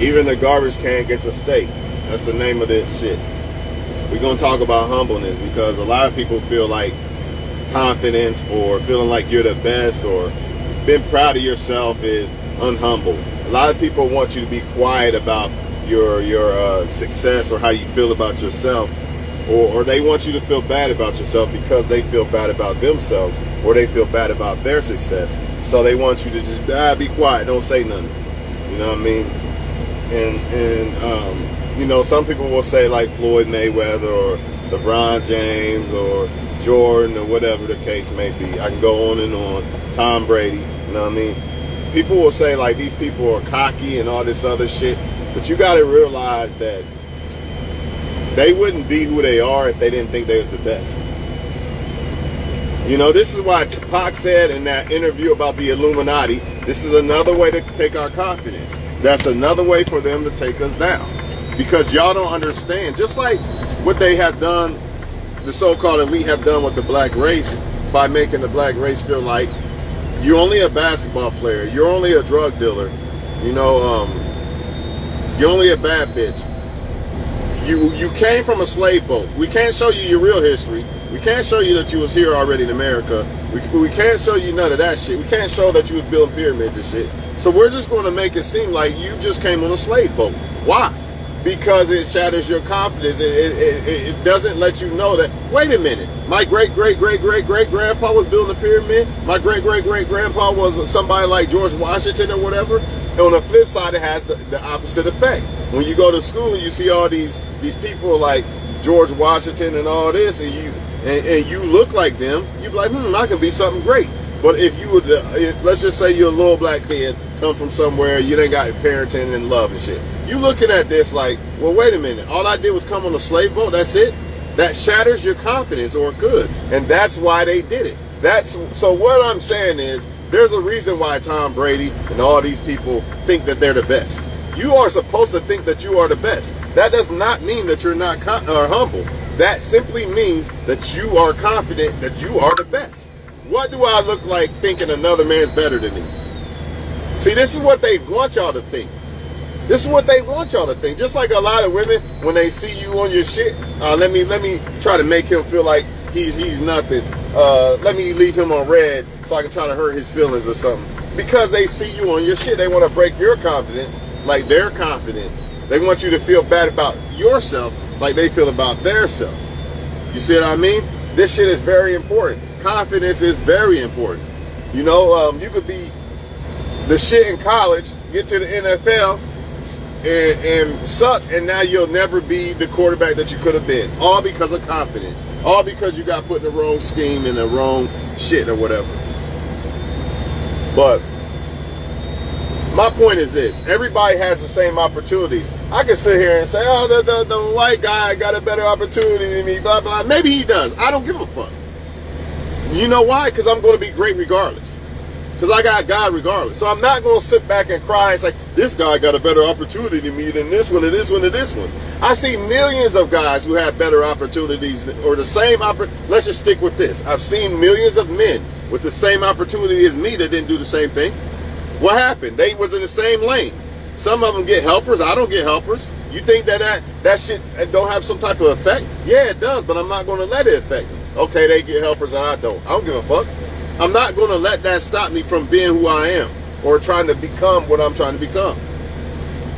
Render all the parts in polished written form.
Even the garbage can gets a steak. That's the name of this shit. We're going to talk about humbleness because a lot of people feel like confidence or feeling like you're the best or being proud of yourself is unhumble. A lot of people want you to be quiet about your success or how you feel about yourself, or they want you to feel bad about yourself because they feel bad about themselves or they feel bad about their success. So they want you to just be quiet, don't say nothing. You know what I mean? And you know, some people will say like Floyd Mayweather or LeBron James or Jordan or whatever the case may be. I can go on and on. Tom Brady, you know what I mean? People will say like these people are cocky and all this other shit, but you got to realize that they wouldn't be who they are if they didn't think they was the best. You know, this is why Tupac said in that interview about the Illuminati, this is another way to take our confidence. That's another way for them to take us down. Because y'all don't understand, just like what they have done, the so-called elite have done with the black race by making the black race feel like you're only a basketball player, you're only a drug dealer, you know, you're only a bad bitch. You came from a slave boat. We can't show you your real history. We can't show you that you was here already in America. We can't show you none of that shit. We can't show that you was building pyramids and shit. So we're just going to make it seem like you just came on a slave boat. Why? Because it shatters your confidence. It doesn't let you know that, wait a minute, my great-great-great-great-great-grandpa was building a pyramid. My great-great-great-grandpa was somebody like George Washington or whatever. And on the flip side, it has the opposite effect. When you go to school and you see all these people like George Washington and all this, and you look like them, you be like, I can be something great. But if you would, let's just say you're a little black kid, come from somewhere, you ain't got parenting and love and shit. You looking at this like, well, wait a minute. All I did was come on a slave boat. That's it. That shatters your confidence, or could, and that's why they did it. So what I'm saying is, there's a reason why Tom Brady and all these people think that they're the best. You are supposed to think that you are the best. That does not mean that you're not humble. That simply means that you are confident that you are the best. What do I look like thinking another man's better than me? See, this is what they want y'all to think. This is what they want y'all to think. Just like a lot of women, when they see you on your shit, let me try to make him feel like he's nothing. Let me leave him on red so I can try to hurt his feelings or something. Because they see you on your shit, they want to break your confidence like their confidence. They want you to feel bad about yourself like they feel about their self. You see what I mean? This shit is very important. Confidence is very important. You know, you could be the shit in college, get to the NFL, and suck, and now you'll never be the quarterback that you could have been. All because of confidence. All because you got put in the wrong scheme and the wrong shit or whatever. But my point is this. Everybody has the same opportunities. I can sit here and say, oh, the white guy got a better opportunity than me, blah, blah. Maybe he does. I don't give a fuck. You know why? Because I'm going to be great regardless. Because I got God regardless. So I'm not going to sit back and cry and say, this guy got a better opportunity than me than this one, and this one, and this one. I see millions of guys who have better opportunities or the same opportunity. Let's just stick with this. I've seen millions of men with the same opportunity as me that didn't do the same thing. What happened? They was in the same lane. Some of them get helpers. I don't get helpers. You think that shit don't have some type of effect? Yeah, it does, but I'm not going to let it affect me. Okay, they get helpers and I don't. I don't give a fuck. I'm not going to let that stop me from being who I am or trying to become what I'm trying to become.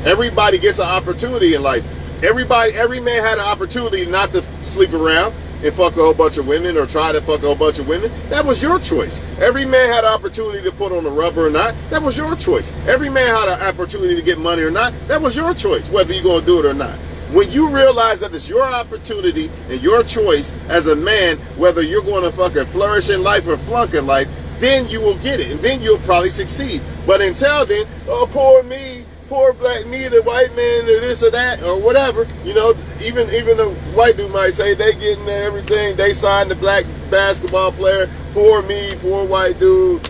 Everybody gets an opportunity in life. Every man had an opportunity not to sleep around and fuck a whole bunch of women or try to fuck a whole bunch of women. That was your choice. Every man had an opportunity to put on a rubber or not. That was your choice. Every man had an opportunity to get money or not. That was your choice, whether you're going to do it or not. When you realize that it's your opportunity and your choice as a man, whether you're going to fucking flourish in life or flunk in life, then you will get it, and then you'll probably succeed. But until then, oh, poor me, poor black me, the white man, or this or that, or whatever. You know, even the white dude might say they getting everything. They signed the black basketball player. Poor me, poor white dude.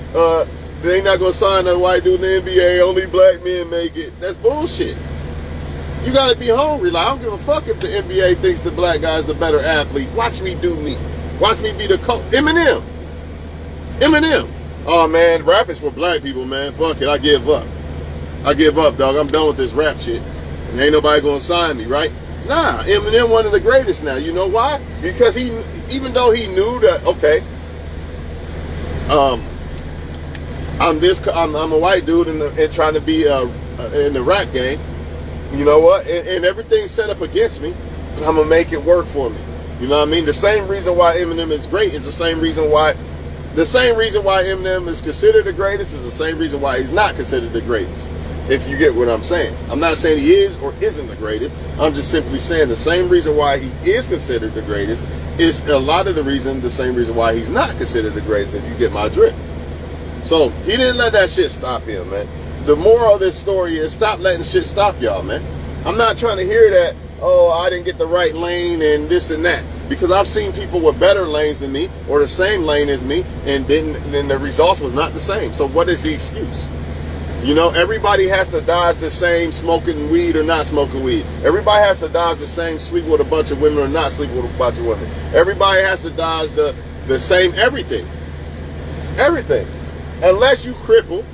They not gonna sign a white dude in the NBA. Only black men make it. That's bullshit. You gotta be hungry. Like, I don't give a fuck if the NBA thinks the black guy's the better athlete. Watch me do me. Watch me be the coach. Eminem. Oh man, rap is for black people, man. Fuck it, I give up. I give up, dog. I'm done with this rap shit. And ain't nobody gonna sign me, right? Nah, Eminem one of the greatest now. You know why? Because he, even though he knew that, okay, I'm a white dude and trying to be in the rap game. You know what? And everything's set up against me, but I'm gonna make it work for me. You know what I mean? The same reason why Eminem is great is the same reason why Eminem is considered the greatest is the same reason why he's not considered the greatest. If you get what I'm saying. I'm not saying he is or isn't the greatest. I'm just simply saying the same reason why he is considered the greatest is a lot of the same reason why he's not considered the greatest, if you get my drift. So he didn't let that shit stop him, man. The moral of this story is stop letting shit stop y'all, man. I'm not trying to hear that, oh, I didn't get the right lane and this and that. Because I've seen people with better lanes than me or the same lane as me, and then the results was not the same. So what is the excuse? You know, everybody has to dodge the same smoking weed or not smoking weed. Everybody has to dodge the same sleep with a bunch of women or not sleep with a bunch of women. Everybody has to dodge the same everything. Everything. Unless you cripple,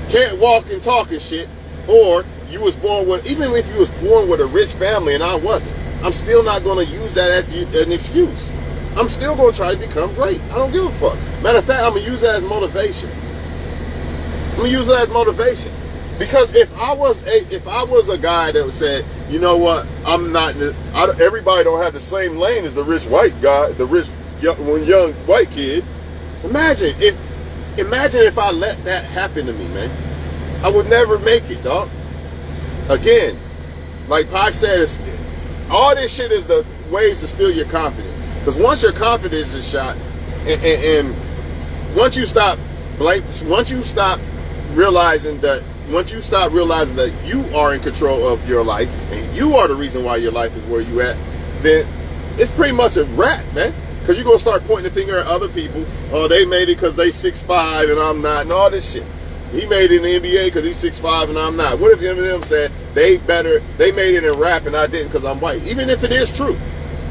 can't walk and talk and shit, or you was born with, even if you was born with a rich family and I wasn't, I'm still not going to use that as an excuse. I'm still going to try to become great. I don't give a fuck. Matter of fact, I'm going to use that as motivation. I'm gonna use it as motivation, because if I was a guy that said, you know what, everybody don't have the same lane as the rich white guy, the rich young white kid. Imagine if I let that happen to me, man. I would never make it, dog. Again, like Pac said, all this shit is the ways to steal your confidence. Because once your confidence is shot, and once you stop realizing that you are in control of your life and you are the reason why your life is where you at, then it's pretty much a wrap, man. Because you're going to start pointing the finger at other people. Oh, they made it because they 6'5" and I'm not, and all this shit. He made it in the NBA because he's 6'5" and I'm not. What if Eminem said they made it in rap and I didn't because I'm white? Even if it is true.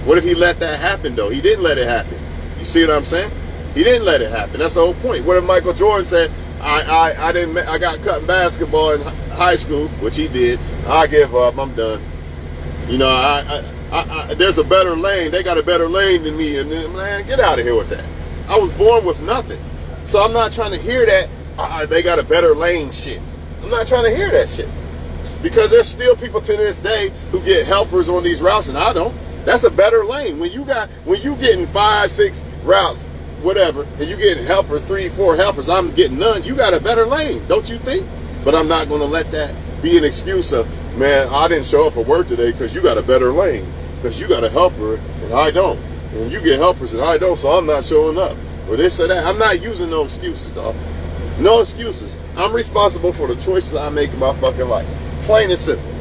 What if he let that happen, though? He didn't let it happen. You see what I'm saying? He didn't let it happen. That's the whole point. What if Michael Jordan said, I got cut in basketball in high school, which he did. I give up. I'm done. You know, there's a better lane. They got a better lane than me. And then, man, get out of here with that. I was born with nothing. So I'm not trying to hear that they got a better lane shit. I'm not trying to hear that shit. Because there's still people to this day who get helpers on these routes and I don't. That's a better lane. When you getting 5, 6 routes, whatever, and you getting helpers, 3, 4 helpers, I'm getting none, you got a better lane, don't you think? But I'm not going to let that be an excuse of, man, I didn't show up for work today because you got a better lane, because you got a helper and I don't, and you get helpers and I don't, so I'm not showing up, or this or that. I'm not using no excuses, dog. No excuses. I'm responsible for the choices I make in my fucking life. Plain and simple.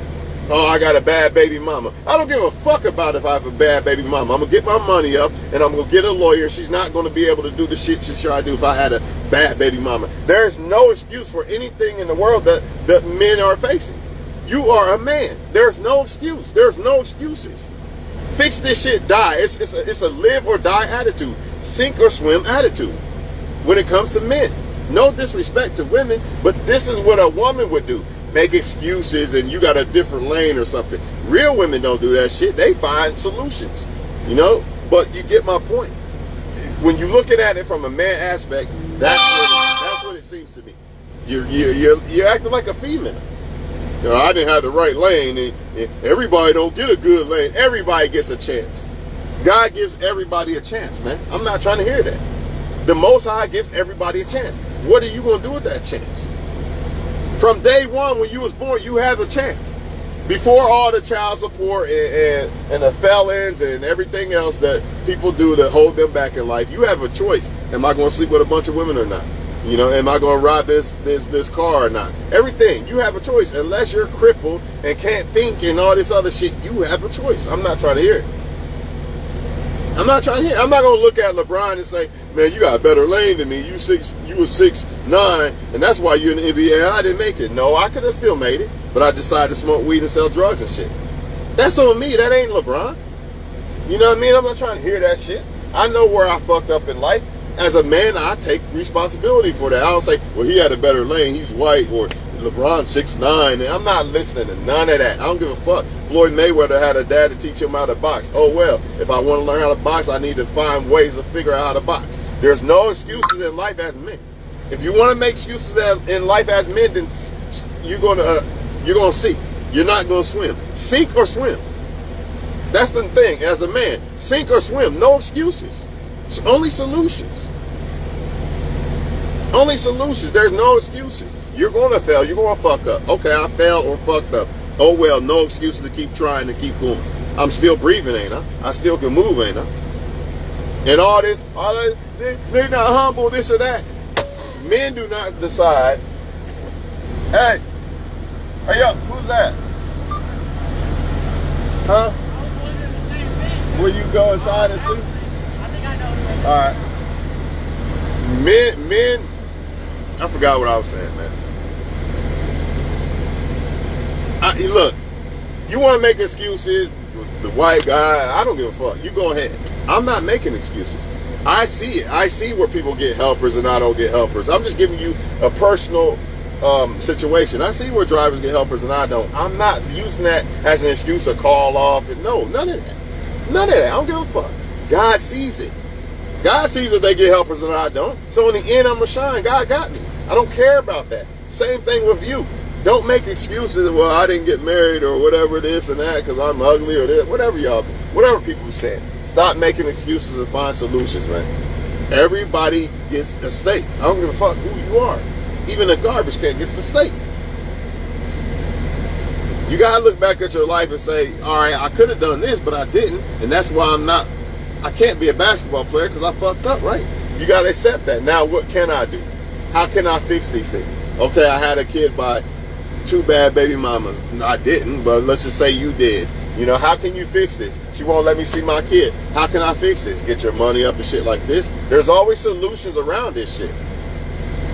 Oh, I got a bad baby mama. I don't give a fuck about if I have a bad baby mama. I'm going to get my money up and I'm going to get a lawyer. She's not going to be able to do the shit she's trying to do if I had a bad baby mama. There's no excuse for anything in the world that men are facing. You are a man. There's no excuse. There's no excuses. Fix this shit, die. It's a live or die attitude. Sink or swim attitude when it comes to men. No disrespect to women, but this is what a woman would do. Make excuses and you got a different lane or something. Real women don't do that shit. They find solutions, you know? But you get my point. When you're looking at it from a man aspect, that's what it seems to me. You're acting like a female. You know, I didn't have the right lane, and everybody don't get a good lane. Everybody gets a chance. God gives everybody a chance, man. I'm not trying to hear that. The Most High gives everybody a chance. What are you going to do with that chance? From day one, when you was born, you have a chance. Before all the child support and the felons and everything else that people do to hold them back in life, you have a choice. Am I going to sleep with a bunch of women or not? You know, am I going to ride this car or not? Everything. You have a choice. Unless you're crippled and can't think and all this other shit, you have a choice. I'm not trying to hear it. I'm not trying to hear it. I'm not going to look at LeBron and say, man, you got a better lane than me. You were 6'9", and that's why you're in the NBA and I didn't make it. No, I could have still made it, but I decided to smoke weed and sell drugs and shit. That's on me. That ain't LeBron. You know what I mean? I'm not trying to hear that shit. I know where I fucked up in life. As a man, I take responsibility for that. I don't say, well, he had a better lane, he's white, or LeBron 6'9", and I'm not listening to none of that. I don't give a fuck. Floyd Mayweather had a dad to teach him how to box. Oh well, if I want to learn how to box, I need to find ways to figure out how to box. There's no excuses in life as men. If you want to make excuses in life as men, then you're gonna sink. You're not gonna swim. Sink or swim. That's the thing. As a man, sink or swim. No excuses. It's only solutions. Only solutions. There's no excuses. You're gonna fail. You're gonna fuck up. Okay, I failed or fucked up. Oh well, no excuses to keep trying to keep going. I'm still breathing, ain't I? I still can move, ain't I? And all this, they're not humble, this or that. Men do not decide. Hey, up, who's that? Huh? Will you go inside and see? I think I know. All right. Men, I forgot what I was saying, man. Look, you want to make excuses, the white guy, I don't give a fuck. You go ahead. I'm not making excuses. I see it. I see where people get helpers and I don't get helpers. I'm just giving you a personal situation. I see where drivers get helpers and I don't. I'm not using that as an excuse to call off. And no, none of that. None of that. I don't give a fuck. God sees it. God sees that they get helpers and I don't. So in the end, I'm going to shine. God got me. I don't care about that. Same thing with you. Don't make excuses. Well, I didn't get married or whatever this and that because I'm ugly or this. Whatever people are saying. Stop making excuses and find solutions, man. Everybody gets a steak. I don't give a fuck who you are. Even a garbage can gets a steak. You gotta look back at your life and say, all right, I could have done this, but I didn't. And that's why I can't be a basketball player because I fucked up, right? You gotta accept that. Now, what can I do? How can I fix these things? Okay, I had a kid by 2 bad baby mamas. I didn't, but let's just say you did. You know, how can you fix this? She won't let me see my kid. How can I fix this? Get your money up and shit like this. There's always solutions around this shit.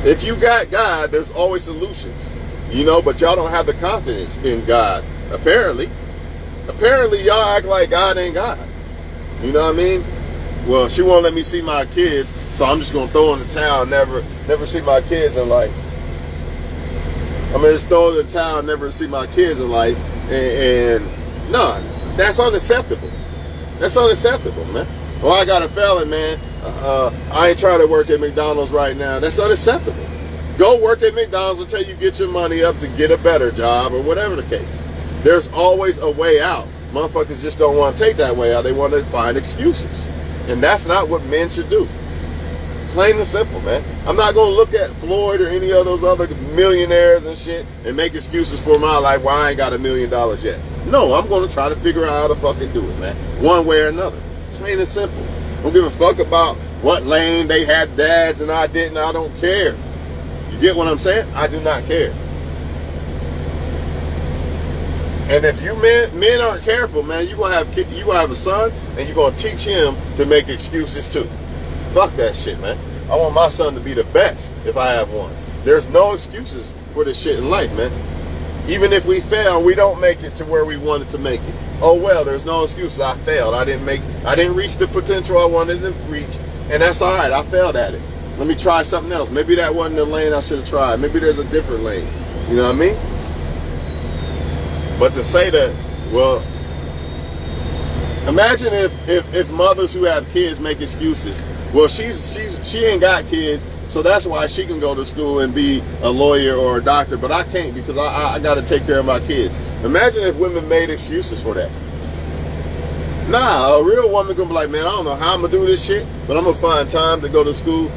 If you got God, there's always solutions. You know, but y'all don't have the confidence in God. Apparently y'all act like God ain't God. You know what I mean? Well, she won't let me see my kids, so I'm just gonna throw in the towel, never see my kids in life. I'm gonna just throw in the towel, never see my kids in life, and no, that's unacceptable. That's unacceptable, man. Well, I got a felon, man. I ain't trying to work at McDonald's right now. That's unacceptable. Go work at McDonald's until you get your money up to get a better job or whatever the case. There's always a way out. Motherfuckers just don't want to take that way out. They want to find excuses. And that's not what men should do. Plain and simple, man. I'm not going to look at Floyd or any of those other millionaires and shit and make excuses for my life why I ain't got $1 million yet. No, I'm going to try to figure out how to fucking do it, man. One way or another. Plain and simple. Don't give a fuck about what lane they had dads and I didn't. I don't care. You get what I'm saying? I do not care. And if you men aren't careful, man, you're gonna have a son and you're gonna teach him to make excuses too. Fuck that shit, man. I want my son to be the best if I have one. There's no excuses for this shit in life, man. Even if we fail, we don't make it to where we wanted to make it. Oh well, there's no excuses. I failed. I didn't reach the potential I wanted to reach, and that's all right. I failed at it. Let me try something else. Maybe that wasn't the lane I should have tried. Maybe there's a different lane. You know what I mean? But to say that, well, imagine if mothers who have kids make excuses. Well, she ain't got kids, so that's why she can go to school and be a lawyer or a doctor, but I can't because I got to take care of my kids. Imagine if women made excuses for that. Nah, a real woman gonna be like, man, I don't know how I'm gonna do this shit, but I'm gonna find time to go to school.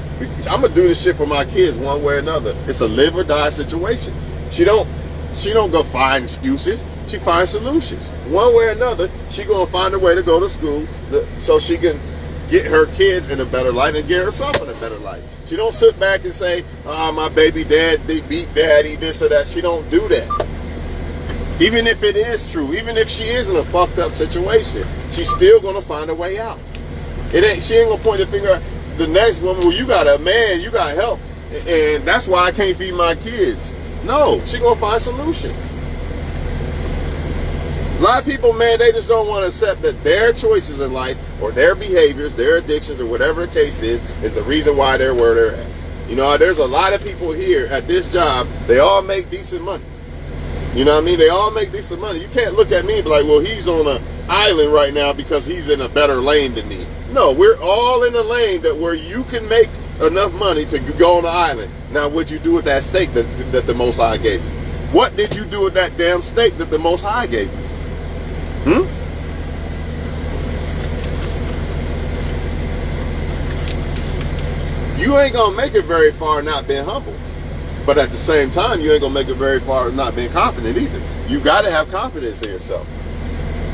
I'm gonna do this shit for my kids one way or another. It's a live or die situation. She don't go find excuses. She finds solutions. One way or another, she gonna find a way to go to school so she can get her kids in a better life and get herself in a better life. She don't sit back and say, my baby dad, they beat daddy, this or that. She don't do that. Even if it is true, even if she is in a fucked up situation, she's still gonna find a way out. She ain't gonna point the finger at the next woman, well, you got a man, you got help, and that's why I can't feed my kids. No, she gonna find solutions. A lot of people, man, they just don't want to accept that their choices in life or their behaviors, their addictions, or whatever the case is the reason why they're where they're at. You know, there's a lot of people here at this job, they all make decent money. You know what I mean? They all make decent money. You can't look at me and be like, well, he's on an island right now because he's in a better lane than me. No, we're all in a lane that where you can make enough money to go on the island. Now, what'd you do with that steak that the Most High gave you? What did you do with that damn steak that the Most High gave you? You ain't gonna make it very far not being humble. But at the same time, you ain't gonna make it very far not being confident either. You gotta have confidence in yourself.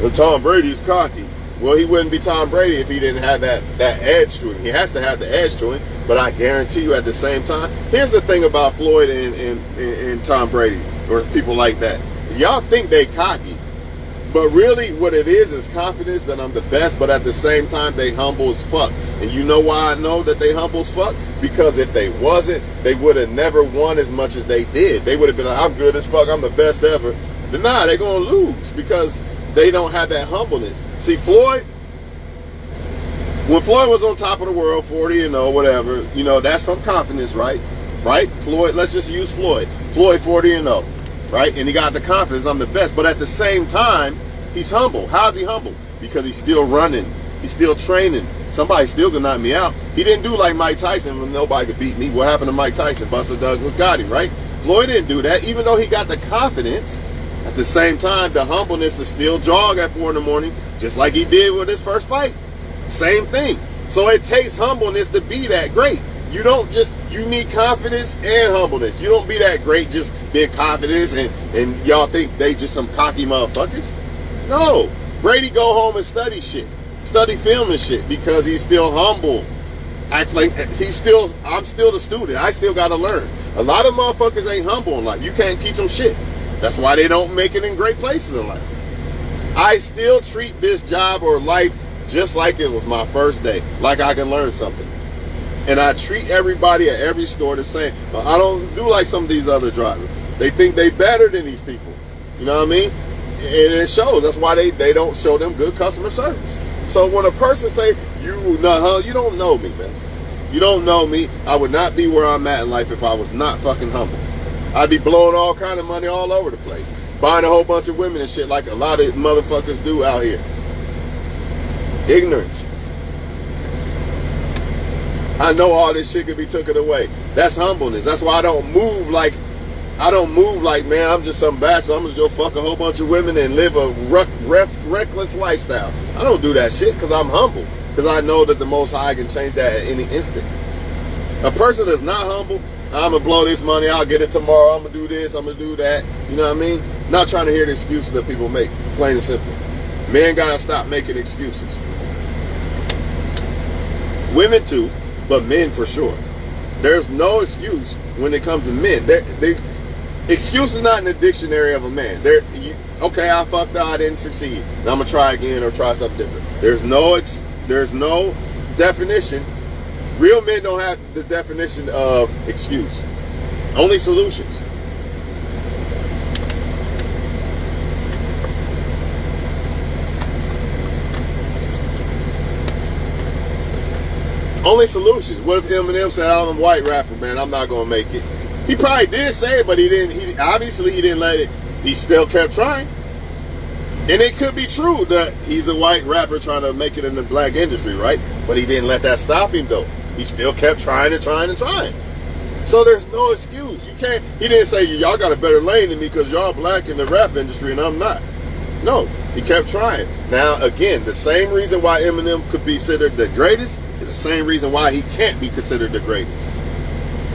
Well, Tom Brady's cocky. Well, he wouldn't be Tom Brady if he didn't have that edge to him. He has to have the edge to him. But I guarantee you at the same time, here's the thing about Floyd and Tom Brady, or people like that. Y'all think they cocky. But really what it is confidence that I'm the best, but at the same time, they humble as fuck. And you know why I know that they humble as fuck? Because if they wasn't, they would have never won as much as they did. They would have been like, I'm good as fuck, I'm the best ever. Then nah, they're going to lose because they don't have that humbleness. See, Floyd, when Floyd was on top of the world, 40-0, whatever, you know, that's from confidence, right? Right? Floyd, let's just use Floyd. Floyd 40-0. Right? And he got the confidence, I'm the best. But at the same time, he's humble. How's he humble? Because he's still running. He's still training. Somebody's still gonna knock me out. He didn't do like Mike Tyson when nobody could beat me. What happened to Mike Tyson? Buster Douglas got him, right? Floyd didn't do that. Even though he got the confidence, at the same time, the humbleness to still jog at 4 in the morning, just like he did with his first fight. Same thing. So it takes humbleness to be that great. You don't just, you need confidence and humbleness. You don't be that great just being confident and y'all think they just some cocky motherfuckers. No. Brady go home and study shit. Study film and shit because he's still humble. Act like I'm still the student. I still got to learn. A lot of motherfuckers ain't humble in life. You can't teach them shit. That's why they don't make it in great places in life. I still treat this job or life just like it was my first day. Like I can learn something. And I treat everybody at every store the same. I don't do like some of these other drivers. They think they better than these people. You know what I mean? And it shows. That's why they don't show them good customer service. So when a person say, you don't know me, man. You don't know me. I would not be where I'm at in life if I was not fucking humble. I'd be blowing all kind of money all over the place. Buying a whole bunch of women and shit like a lot of motherfuckers do out here. Ignorance. I know all this shit could be taken away. That's humbleness. That's why I don't move like, man, I'm just some bachelor. I'm just go fuck a whole bunch of women and live a reckless lifestyle. I don't do that shit because I'm humble. Because I know that the Most High can change that at any instant. A person that's not humble, I'm going to blow this money, I'll get it tomorrow, I'm going to do this, I'm going to do that. You know what I mean? Not trying to hear the excuses that people make. Plain and simple. Men got to stop making excuses. Women too. But men for sure. There's no excuse when it comes to men. Excuse is not in the dictionary of a man. Okay, I fucked up, I didn't succeed. Now I'm gonna try again or try something different. There's no definition. Real men don't have the definition of excuse. Only solutions. Only solutions. What if Eminem said, I'm a white rapper, man, I'm not going to make it? He probably did say it, but he didn't let it. He still kept trying. And it could be true that he's a white rapper trying to make it in the black industry, right? But he didn't let that stop him, though. He still kept trying and trying and trying. So there's no excuse. You can't, he didn't say, y'all got a better lane than me because y'all black in the rap industry and I'm not. No, he kept trying. Now, again, the same reason why Eminem could be considered the greatest is the same reason why he can't be considered the greatest.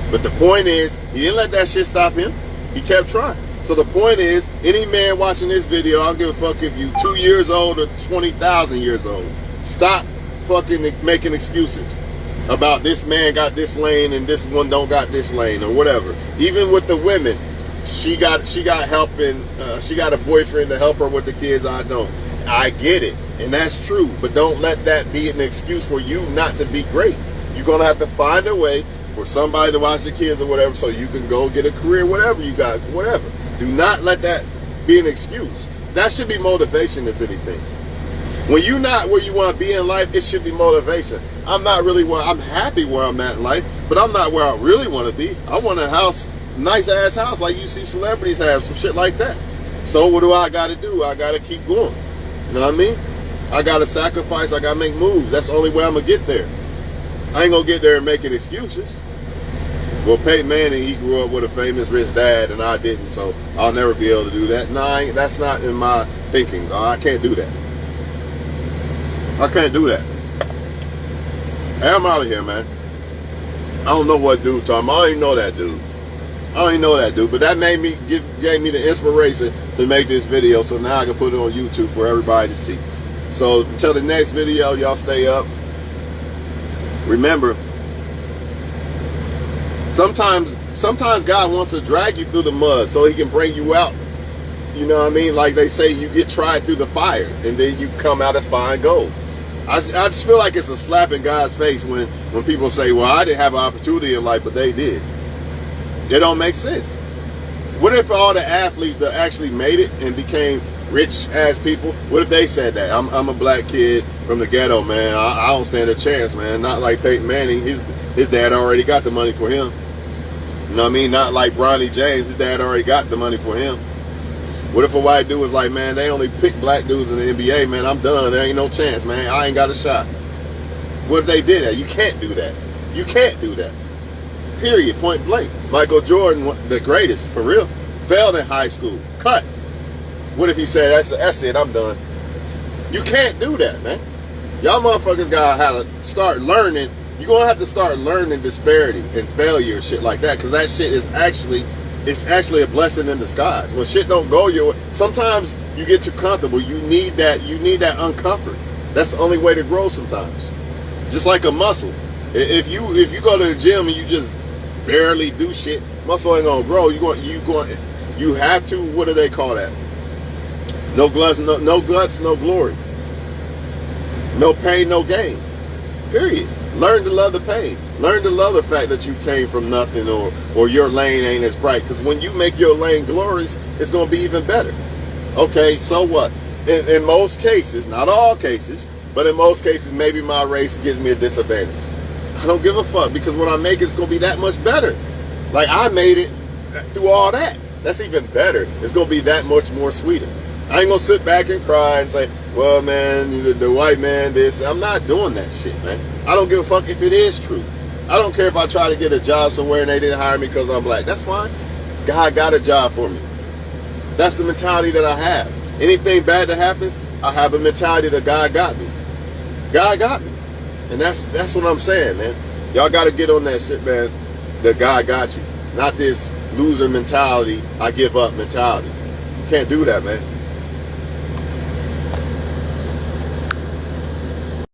But the point is, he didn't let that shit stop him. He kept trying. So the point is, any man watching this video, I don't give a fuck if you 2 years old or 20,000 years old. Stop fucking making excuses about this man got this lane and this one don't got this lane or whatever. Even with the women, she got help and she got a boyfriend to help her with the kids. I don't. I get it. And that's true. But don't let that be an excuse for you not to be great. You're going to have to find a way for somebody to watch the kids or whatever so you can go get a career, whatever you got, whatever. Do not let that be an excuse. That should be motivation, if anything. When you're not where you want to be in life, it should be motivation. I'm not really I'm happy where I'm at in life, But I'm not where I really want to be. I want a house, nice ass house like you see celebrities have, some shit like that. So what do I got to do? I got to keep going. You know what I mean? I got to sacrifice. I got to make moves. That's the only way I'm going to get there. I ain't going to get there and making excuses. Well, Peyton Manning, he grew up with a famous rich dad, and I didn't, so I'll never be able to do that. Nah, that's not in my thinking. I can't do that. I can't do that. Hey, I'm out of here, man. I don't know what dude talking about. I don't even know that dude. I don't even know that dude, but that gave me the inspiration to make this video, so now I can put it on YouTube for everybody to see. So until the next video, y'all stay up. Remember, sometimes God wants to drag you through the mud so he can bring you out. You know what I mean? Like they say, you get tried through the fire and then you come out as fine gold. I just feel like it's a slap in God's face when people say, well, I didn't have an opportunity in life, but they did. It don't make sense. What if all the athletes that actually made it and became rich ass people, what if they said that? I'm a black kid from the ghetto, man. I don't stand a chance, man. Not like Peyton Manning. His dad already got the money for him. You know what I mean? Not like Bronny James. His dad already got the money for him. What if a white dude was like, man, they only pick black dudes in the NBA, man. I'm done. There ain't no chance, man. I ain't got a shot. What if they did that? You can't do that. You can't do that. Period. Point blank. Michael Jordan, the greatest, for real, failed in high school. Cut. What if he said, that's it, I'm done? You can't do that, man. Y'all motherfuckers gotta have to start learning. You're gonna have to start learning disparity and failure and shit like that, because that shit is actually a blessing in disguise. When shit don't go your way, sometimes you get too comfortable. You need that uncomfort. That's the only way to grow sometimes. Just like a muscle. If you go to the gym and you just barely do shit, muscle ain't gonna grow. You have to, what do they call that? No guts, no glory. No pain, no gain. Period. Learn to love the pain. Learn to love the fact that you came from nothing, or your lane ain't as bright. Because when you make your lane glorious, it's going to be even better. Okay, so what? In most cases, not all cases, but in most cases, maybe my race gives me a disadvantage. I don't give a fuck, because when I make it, it's going to be that much better. Like, I made it through all that. That's even better. It's going to be that much more sweeter. I ain't going to sit back and cry and say, well, man, the white man this. I'm not doing that shit, man. I don't give a fuck if it is true. I don't care if I try to get a job somewhere and they didn't hire me because I'm black. That's fine. God got a job for me. That's the mentality that I have. Anything bad that happens, I have a mentality that God got me. God got me. And that's what I'm saying, man. Y'all got to get on that shit, man, that God got you. Not this loser mentality, I give up mentality. You can't do that, man.